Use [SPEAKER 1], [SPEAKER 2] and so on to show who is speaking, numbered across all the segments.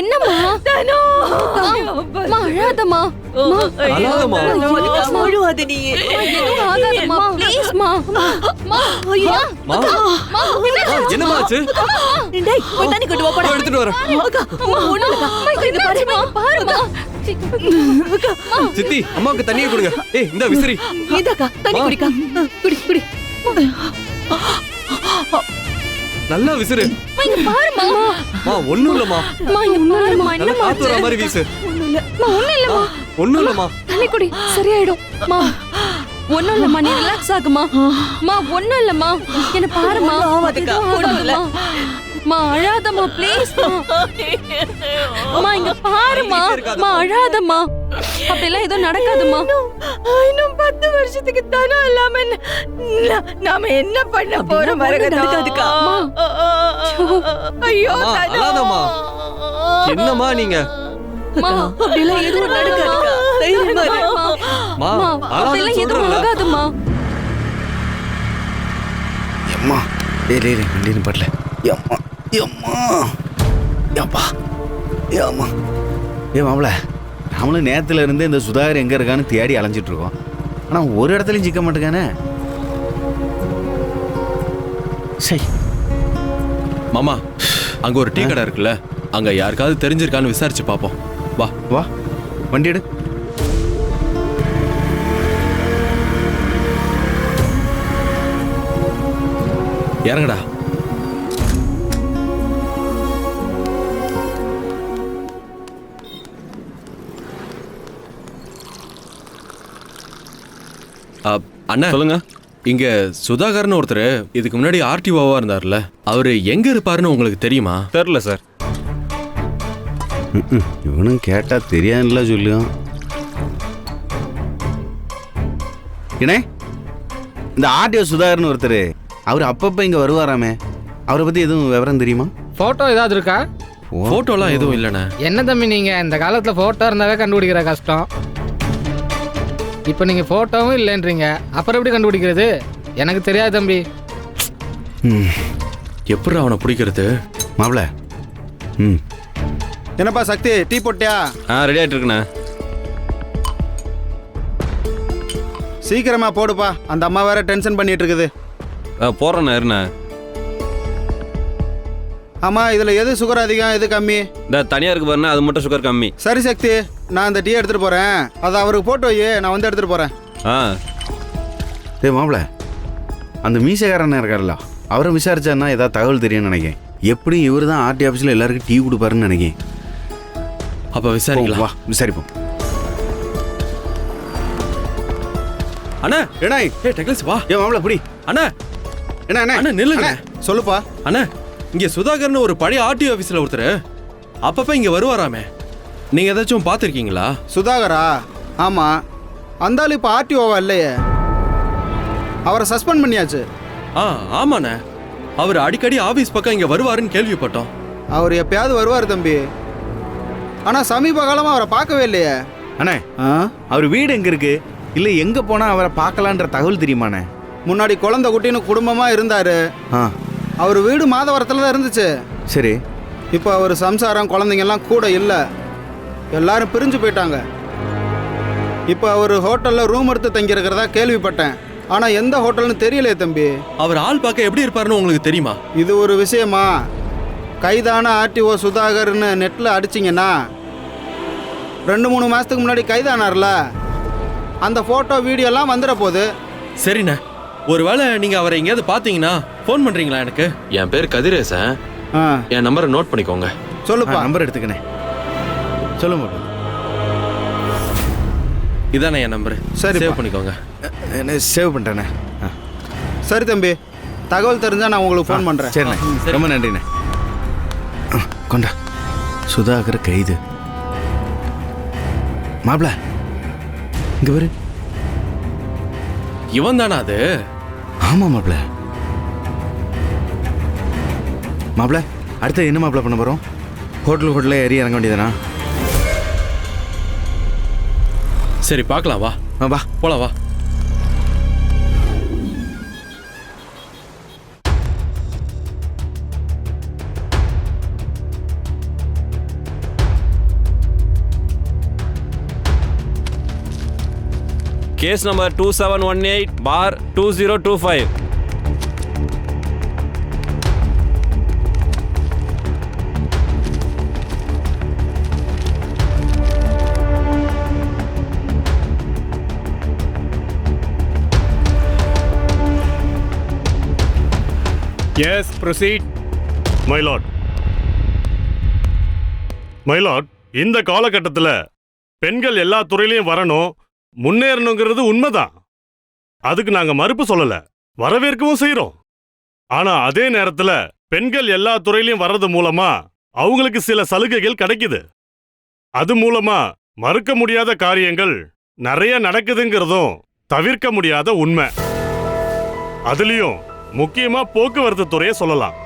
[SPEAKER 1] என்னம்மா அழாதம்மா
[SPEAKER 2] அழுவாத நீ.
[SPEAKER 1] எதுவும் ஆகாதம்மா ப்ளீஸ்மா.
[SPEAKER 3] என்னமாச்சு?
[SPEAKER 2] டேய் போய் தண்ணி கொண்டு வா போடா.
[SPEAKER 3] எடுத்துட்டு வரேன்.
[SPEAKER 2] அக்கா ஒண்ணும் இல்லக்கா.
[SPEAKER 1] பாருமா.
[SPEAKER 3] சித்தி அம்மாவுக்கு தண்ணியை கொடுங்க. ஏய் இந்த விசிறி.
[SPEAKER 2] இதாக்கா தண்ணி குடிக்கா. குடி குடி.
[SPEAKER 3] நல்லா விசிறு.
[SPEAKER 1] பாருமா.
[SPEAKER 3] ஒண்ணும் இல்லம்மா.
[SPEAKER 1] என்ன
[SPEAKER 3] காத்து வர மாதிரி வீசு. ஒண்ணும் இல்லம்மா.
[SPEAKER 1] தண்ணி குடி சரியாயிடும். ஒண்ணும் இல்லம்மா, நீ ரிலாக்ஸ் ஆகுமா. ஒண்ணும் இல்லம்மா, என்ன பாருமா. அழாதம்மா ப்ளீஸ். இங்க பாருமா. அழாதம்மா, அப்படிலாம் எதுவும் நடக்காதுமா.
[SPEAKER 2] இன்னும் 10 வருஷத்துக்கு தானே இல்லாம நாம என்ன பண்ண போறோம்? நடக்காதுக்கா. ஐயோ
[SPEAKER 3] அழாதம்மா. என்னம்மா நீங்க?
[SPEAKER 2] அப்படிலாம் எதுவும் நடக்காதுக்கா. தைரியமா
[SPEAKER 3] மா
[SPEAKER 1] அப்படிலாம் எதுவும் ஆகாதுமா.
[SPEAKER 4] அம்மா டேய் வண்டின்னு படல. அம்மா அம்மா அப்பா அம்மா. மாப்பிள்ள, நம்மளும் நேரத்துல இருந்து இந்த சுதாகர் எங்க இருக்கான்னு தேடி அலைஞ்சிட்டு இருக்கோம். ஆனா ஒரு இடத்துலயும் சிக்க மாட்டேங்கானே. சரி
[SPEAKER 3] மாமா, அங்க ஒரு டீ கடை இருக்குல்ல, அங்க யாருக்காவது தெரிஞ்சிருக்கான்னு விசாரிச்சு பாப்போம். வா
[SPEAKER 4] வா வண்டி எடு.
[SPEAKER 3] இறங்கடா. அண்ணா சொல்லுங்க. இங்க சுதாகர்னு ஒருத்தர் இதுக்கு முன்னாடி ஆர்டிஓவா இருந்தார்ல, அவரு எங்க இருப்பாருன்னு உங்களுக்கு தெரியுமா? தெரியல சார்.
[SPEAKER 4] இவனும் கேட்டா தெரியாதுல சொல்லுவோம். ஏனே இந்த ஆர்டிஓ சுதாகர்னு ஒருத்தர், அவர் அப்பப்ப இங்க வருவாராமே, அவரை பத்தி எதுவும் விவரம் தெரியுமா?
[SPEAKER 5] போட்டோ ஏதாவது இருக்கா?
[SPEAKER 3] போட்டோலாம் எதுவும் இல்லைண்ணே.
[SPEAKER 5] என்ன தம்பி நீங்க இந்த காலத்துல போட்டோ இருந்தாவே கண்டுபிடிக்கிற கஷ்டம். இப்போ நீங்க போட்டோவும் இல்லைன்றீங்க, அப்புறம் எப்படி கண்டுபிடிக்கிறது? எனக்கு தெரியாது தம்பி.
[SPEAKER 3] எப்படி அவனை பிடிக்கிறது?
[SPEAKER 4] மாப்பிள
[SPEAKER 6] என்னப்பா சக்தி, டீ போட்டியா?
[SPEAKER 3] ரெடி ஆயிட்டு இருக்குண்ணே.
[SPEAKER 6] சீக்கிரமா போடுப்பா, அந்த அம்மா வேற டென்ஷன் பண்ணிட்டு இருக்குது.
[SPEAKER 3] போறேண்ணே இருண்ணே.
[SPEAKER 6] ஆமா, இதுல எது சுகர் அதிகம் எது கம்மி?
[SPEAKER 3] இந்த தனியா இருக்கு பாருண்ணே, அது மட்டும் சுகர் கம்மி.
[SPEAKER 6] சரி சக்தி, நான் இந்த டீ எடுத்துட்டு போறேன், அதை அவருக்கு போட்டு வை, நான் வந்து எடுத்துட்டு போறேன்.
[SPEAKER 4] மாப்பிள, அந்த மீசக்காரன் இருக்கார்ல, அவரை விசாரிச்சாருன்னா ஏதாவது தகவல் தெரியும்னு நினைக்கிறேன். எப்படியும் இவர் தான் ஆர்டி ஆஃபீஸில் எல்லாருக்கும் டீ கொடுப்பாருன்னு நினைக்கிறேன்.
[SPEAKER 3] அப்போ விசாரிக்கலாம்.
[SPEAKER 4] வா விசாரிப்போம்.
[SPEAKER 3] அண்ணா
[SPEAKER 4] ஏடா
[SPEAKER 3] டெக்லஸ் வா.
[SPEAKER 4] மாப்பிள புடி.
[SPEAKER 6] அண்ணா
[SPEAKER 4] என்ன
[SPEAKER 3] அண்ணா நில்லுங்க.
[SPEAKER 6] சொல்லுப்பா.
[SPEAKER 3] அண்ணா இங்க சுதாகர்னு ஒரு பழைய ஆர்டிஓ ஆஃபீஸில் ஒருத்தர் அப்பப்போ இங்க வருவாராமே, நீங்க ஏதாச்சும் பார்த்துருக்கீங்களா?
[SPEAKER 6] சுதாகரா? ஆமா, அந்த ஆள் இப்போ ஆர்டிஓவா இல்லையே, அவரை சஸ்பெண்ட் பண்ணியாச்சு.
[SPEAKER 3] ஆமாண்ணே, அவர் அடிக்கடி ஆஃபீஸ் பக்கம் இங்க வருவாருன்னு கேள்விப்பட்டோம்.
[SPEAKER 6] அவர் எப்பயாவது வருவார் தம்பி, ஆனா சமீப காலமா அவரை பார்க்கவே இல்லையே.
[SPEAKER 4] அண்ணே அவர் வீடு எங்க இருக்கு, இல்லை எங்க போனா அவரை பார்க்கலான்ற தகவல் தெரியுமாண்ணே?
[SPEAKER 6] முன்னாடி குழந்தை குட்டின்னு குடும்பமா இருந்தாரு. அவர் வீடு மாதவரத்தில் தான் இருந்துச்சு.
[SPEAKER 4] சரி.
[SPEAKER 6] இப்போ அவர் சம்சாரம் குழந்தைங்கெல்லாம் கூட இல்லை, எல்லாரும் பிரிஞ்சு போயிட்டாங்க. இப்போ அவர் ஹோட்டலில் ரூம் எடுத்து தங்கியிருக்கிறதா கேள்விப்பட்டேன், ஆனால் எந்த ஹோட்டல்னு தெரியலையே தம்பி.
[SPEAKER 3] அவர் ஆள் பார்க்க எப்படி இருப்பாருன்னு உங்களுக்கு தெரியுமா?
[SPEAKER 6] இது ஒரு விஷயமா? கைதான ஆர்டிஓ சுதாகர்னு நெட்டில் அடிச்சிங்கன்னா 2-3 மாதத்துக்கு முன்னாடி கைதானார்ல, அந்த ஃபோட்டோ வீடியோலாம் வந்துட போகுது.
[SPEAKER 3] சரிண்ணே, ஒருவேளை நீங்க அவரை எங்கேயாவது பார்த்தீங்கன்னா ஃபோன் பண்றீங்களா எனக்கு? என் பேர் கதிரேசன், என் நம்பரை நோட் பண்ணிக்கோங்க.
[SPEAKER 6] சொல்லுப்பா.
[SPEAKER 4] நம்பர் எடுத்துக்கணே. சொல்லுங்க.
[SPEAKER 3] இதானே என் நம்பரு.
[SPEAKER 6] சரி,
[SPEAKER 3] சேவ் பண்ணிக்கோங்க.
[SPEAKER 4] சேவ் பண்ணிட்டேண்ணே.
[SPEAKER 6] சரி தம்பி, தகவல் தெரிஞ்சால் நான் உங்களுக்கு ஃபோன் பண்ணுறேன்.
[SPEAKER 4] சரிண்ணே, ரொம்ப நன்றிண்ணே. கொண்டா சுதாகர் கைது. மாப்பிள இங்க வரு.
[SPEAKER 3] இவன் தானா அது?
[SPEAKER 4] ஆமா மாப்பிள. மாப்பிள அடுத்து என்ன மாப்பிள பண்ண போறோம்? ஹோட்டல்ல ஏறி இறங்க வேண்டியதானா?
[SPEAKER 3] சரி பார்க்கலாம், வா
[SPEAKER 4] வா
[SPEAKER 3] போலாம் வா.
[SPEAKER 7] Case number 2718/2025.
[SPEAKER 8] Yes proceed.
[SPEAKER 9] My lord, இந்த காலகட்டத்தில் பெண்கள் எல்லா துறையிலையும் வரணும், முன்னேறணுங்கிறது உண்மைதான். அதுக்கு நாங்க மறுப்பு சொல்லல, வரவேற்கவும் செய்யறோம். ஆனா அதே நேரத்துல பெண்கள் எல்லா துறையிலையும் வர்றது மூலமா அவங்களுக்கு சில சலுகைகள் கிடைக்குது. அது மூலமா மறுக்க முடியாத காரியங்கள் நிறைய நடக்குதுங்கிறதும் தவிர்க்க முடியாத உண்மை. அதுலயும் முக்கியமா போக்குவரத்து துறையை சொல்லலாம்.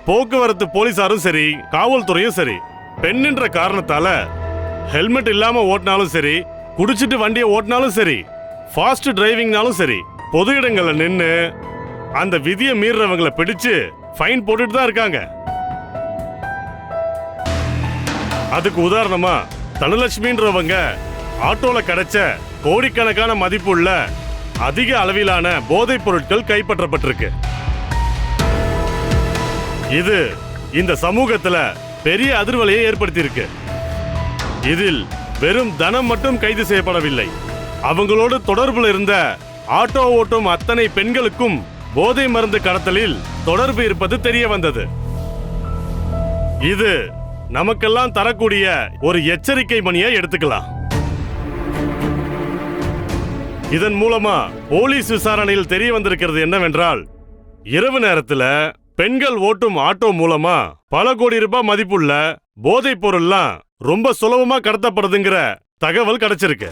[SPEAKER 9] போக்குவரத்து போலீசாரும் சரி, காவல்துறையும் சரி, பெண்ணுன்ற காரணத்தால ஹெல்மெட் இல்லாம ஓட்டினாலும் சரி, குடிச்சிட்டு வண்டியை ஓட்டினாலும் சரி, ஃபாஸ்ட் டிரைவிங்னாலும் சரி, பொது இடங்கள்ல நின்று அந்த விதியை மீறவங்களை பிடிச்சு ஃபைன் போட்டுட்டு தான் இருக்காங்க. அதுக்கு உதாரணமா தனலட்சுமின்றவங்க ஆட்டோல கிடைச்ச கோடிக்கணக்கான மதிப்புள்ள அதிக அளவிலான போதைப் பொருட்கள் கைப்பற்றப்பட்டிருக்கு. இது இந்த சமூகத்துல பெரிய அதிர்வலையை ஏற்படுத்தியிருக்கு. இதில் வெறும் தனம் மட்டும் கைது செய்யப்படவில்லை, அவங்களோடு தொடர்புல இருந்த ஆட்டோ ஓட்டும் அத்தனை பெண்களுக்கும் போதை மருந்து கடத்தலில் தொடர்பு இருப்பது தெரிய வந்தது. இது நமக்கெல்லாம் தரக்கூடிய ஒரு எச்சரிக்கை மணியை எடுத்துக்கலாம். இதன் மூலமா போலீஸ் விசாரணையில் தெரிய வந்திருக்கிறது என்னவென்றால், இரவு நேரத்துல பெண்கள் ஓட்டும் ஆட்டோ மூலமா பல கோடி ரூபாய் மதிப்புள்ள போதைப் பொருள்லாம் ரொம்ப சுலபமா கடத்தப்படுதுங்கிற தகவல் கிடைச்சிருக்கு.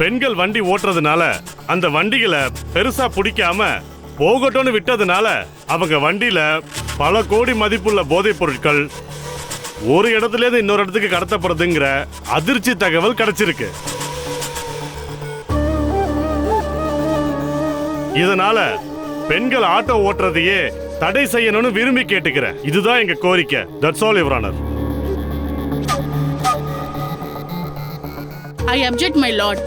[SPEAKER 9] பெண்கள் வண்டி ஓட்டுறதுனால அந்த வண்டிகளை பெருசா பிடிக்காம போகட்டும்னு விட்டதுனால அவங்க வண்டியில பல கோடி மதிப்புள்ள போதைப் பொருட்கள் ஒரு இடத்துல இருந்து இன்னொரு இடத்துக்கு கடத்தப்படுதுங்கிற அதிர்ச்சி தகவல் கிடைச்சிருக்கு. இதனால பெண்கள் ஆட்டோ ஓட்டுறதையே தடை செய்யணும்னு விரும்பி கேட்டுக்கிறேன். இதுதான் எங்க கோரிக்கை. That's all your honour.
[SPEAKER 10] I object, my lord.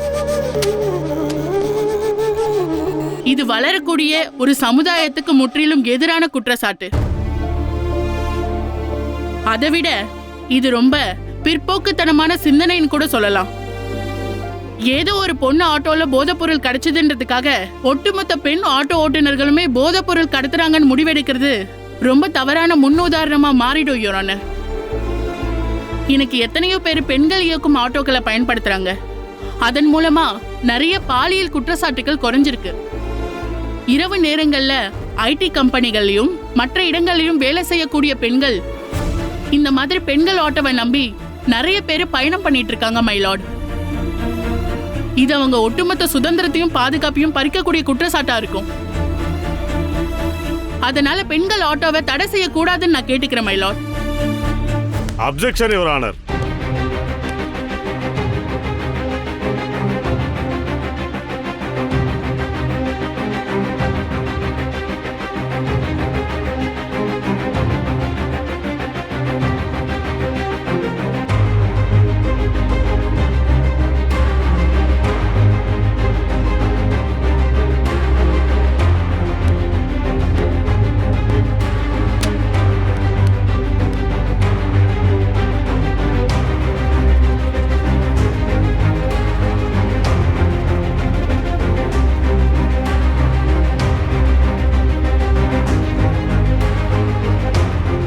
[SPEAKER 10] இது வளரக்கூடிய ஒரு சமுதாயத்துக்கு முற்றிலும் எதிரான குற்றச்சாட்டு. அதைவிட இது ரொம்ப பிற்போக்குத்தனமான சிந்தனைன்னு கூட சொல்லலாம். ஏதோ ஒரு பொண்ணு ஆட்டோல போதைப் பொருள் கிடைச்சதுன்றதுக்காக ஒட்டுமொத்த பெண் ஆட்டோ ஓட்டுநர்களுமே போதைப் பொருள் கடத்துறாங்கன்னு முடிவெடுக்கிறது ரொம்ப தவறான முன்னுதாரணமா மாறிடும் யுவர் ஆனர். இன்னைக்கு எத்தனையோ பேர் பெண்கள் இயக்கும் ஆட்டோக்களை பயன்படுத்துறாங்க. அதன் மூலமா நிறைய பாலியல் குற்றச்சாட்டுகள் குறைஞ்சிருக்கு. இரவு நேரங்கள்ல ஐடி கம்பெனிகள்லயும் மற்ற இடங்கள்லயும் வேலை செய்யக்கூடிய பெண்கள் இந்த மாதிரி பெண்கள் ஆட்டோவை நம்பி நிறைய பேர் பயணம் பண்ணிட்டு இருக்காங்க மை லார்ட். இது அவங்க ஒட்டுமொத்த சுதந்திரத்தையும் பாதுகாப்பையும் பறிக்கக்கூடிய குற்றச்சாட்டா இருக்கும். அதனால பெண்கள் ஆட்டோவை தடை செய்யக்கூடாதுன்னு நான் கேட்டுக்கிறேன் my Lord.
[SPEAKER 9] Objection your honour.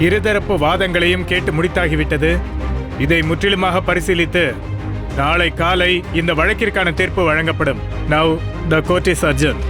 [SPEAKER 8] இருதரப்பு வாதங்களையும் கேட்டு முடித்தாகிவிட்டது. இதை முற்றிலுமாக பரிசீலித்து நாளை காலை இந்த வழக்கிற்கான தீர்ப்பு வழங்கப்படும். Now the court is adjourned.